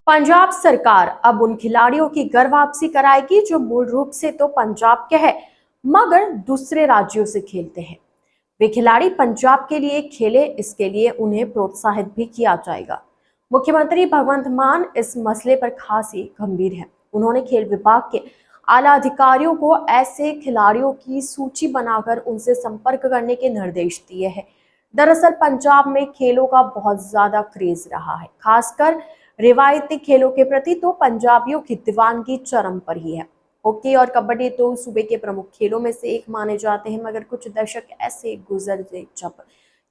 पंजाब सरकार अब उन खिलाड़ियों की घर वापसी कराएगी जो मूल रूप से तो पंजाब के हैं मगर दूसरे राज्यों से खेलते हैं। वे खिलाड़ी पंजाब के लिए खेले, इसके लिए उन्हें प्रोत्साहित भी किया जाएगा। मुख्यमंत्री भगवंत मान इस मसले पर खासी गंभीर हैं। उन्होंने खेल विभाग के आला अधिकारियों को ऐसे खिलाड़ियों की सूची बनाकर उनसे संपर्क करने के निर्देश दिए हैं। दरअसल पंजाब में खेलों का बहुत ज्यादा क्रेज रहा है, खासकर रिवायती खेलों के प्रति तो पंजाबियों की दीवानगी चरम पर ही है। हॉकी और कबड्डी तो सूबे के प्रमुख खेलों में से एक माने जाते हैं, मगर कुछ दशक ऐसे गुजरे जब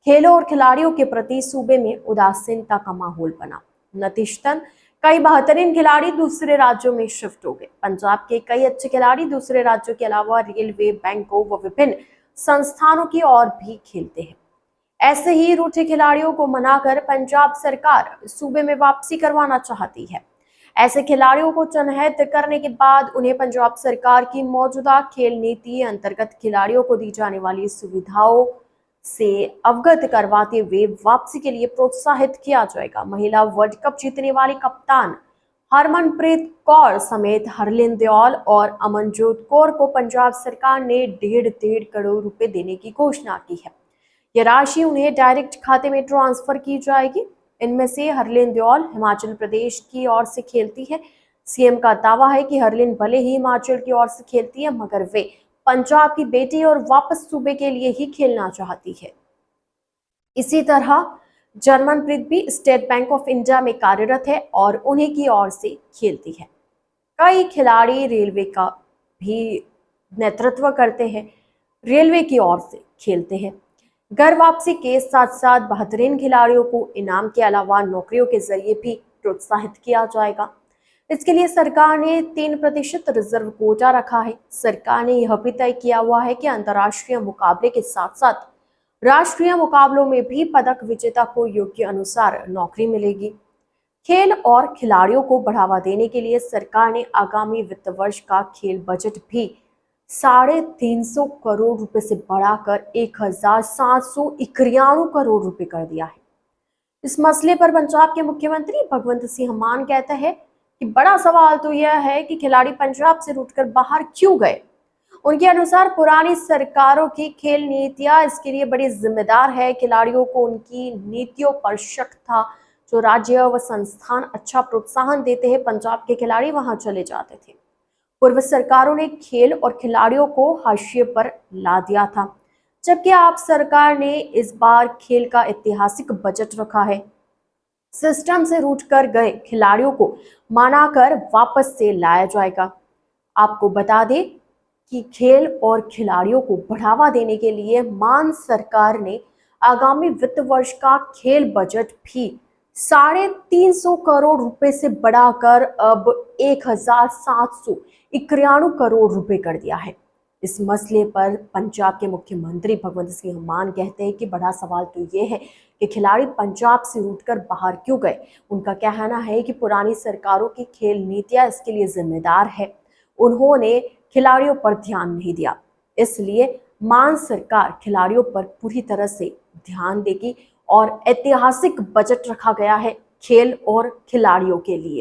खेलों और खिलाड़ियों के प्रति सूबे में उदासीनता का माहौल बना। नतीजतन कई बेहतरीन खिलाड़ी दूसरे राज्यों में शिफ्ट हो गए। पंजाब के कई अच्छे खिलाड़ी दूसरे राज्यों के अलावा रेलवे, बैंकों व विभिन्न संस्थानों की ओर भी खेलते हैं। ऐसे ही रूठे खिलाड़ियों को मनाकर पंजाब सरकार सूबे में वापसी करवाना चाहती है। ऐसे खिलाड़ियों को चिन्हित करने के बाद उन्हें पंजाब सरकार की मौजूदा खेल नीति अंतर्गत खिलाड़ियों को दी जाने वाली सुविधाओं से अवगत करवाते हुए वापसी के लिए प्रोत्साहित किया जाएगा। महिला वर्ल्ड कप जीतने वाली कप्तान हरमनप्रीत कौर समेत हरलिन दयाल और अमनजोत कौर को पंजाब सरकार ने डेढ़ डेढ़ करोड़ रुपए देने की घोषणा की है। यह राशि उन्हें डायरेक्ट खाते में ट्रांसफर की जाएगी। इनमें से हरलिन दयाल हिमाचल प्रदेश की ओर से खेलती है। सीएम का दावा है कि हरलिन भले ही हिमाचल की ओर से खेलती है मगर वे पंजाब की बेटी और वापस सूबे के लिए ही खेलना चाहती है। इसी तरह जर्मनप्रीत भी स्टेट बैंक ऑफ इंडिया में कार्यरत है और उन्हीं की ओर से खेलती है। कई खिलाड़ी रेलवे का भी नेतृत्व करते हैं, रेलवे की ओर से खेलते हैं। घर वापसी के साथ साथ बेहतरीन खिलाड़ियों को इनाम के अलावा नौकरियों के जरिए भी प्रोत्साहित किया जाएगा। इसके लिए सरकार ने 3% रिजर्व कोटा रखा है। सरकार ने यह भी तय किया हुआ है कि अंतर्राष्ट्रीय मुकाबले के साथ साथ राष्ट्रीय मुकाबलों में भी पदक विजेता को योग्य अनुसार नौकरी मिलेगी। खेल और खिलाड़ियों को बढ़ावा देने के लिए सरकार ने आगामी वित्त वर्ष का खेल बजट भी 350 करोड़ रुपए से बढ़ाकर 1791 करोड़ रुपए कर दिया है। इस मसले पर पंजाब के मुख्यमंत्री भगवंत सिंह मान कहते हैं कि बड़ा सवाल तो यह है कि खिलाड़ी पंजाब से रूठकर बाहर क्यों गए। उनके अनुसार पुरानी सरकारों की खेल नीतियां इसके लिए बड़ी जिम्मेदार है। खिलाड़ियों को उनकी नीतियों पर शक था। जो राज्य व संस्थान अच्छा प्रोत्साहन देते हैं, पंजाब के खिलाड़ी वहां चले जाते थे। पूर्व सरकारों ने खेल और खिलाड़ियों को हाशिए पर ला दिया था, जबकि आप सरकार ने इस बार खेल का ऐतिहासिक बजट रखा है। सिस्टम से रूठ कर गए खिलाड़ियों को मनाकर वापस से लाया जाएगा। आपको बता दें कि खेल और खिलाड़ियों को बढ़ावा देने के लिए मान सरकार ने आगामी वित्त वर्ष का खेल बजट भी 350 करोड़ रुपए से बढ़ाकर अब 1791 करोड़ रुपए कर दिया है। इस मसले पर पंजाब के मुख्यमंत्री भगवंत सिंह मान कहते हैं कि बड़ा सवाल तो ये है कि खिलाड़ी पंजाब से रूठकर बाहर क्यों गए। उनका कहना है कि पुरानी सरकारों की खेल नीतियां इसके लिए जिम्मेदार है। उन्होंने खिलाड़ियों पर ध्यान नहीं दिया, इसलिए मान सरकार खिलाड़ियों पर पूरी तरह से ध्यान देगी और ऐतिहासिक बजट रखा गया है खेल और खिलाड़ियों के लिए।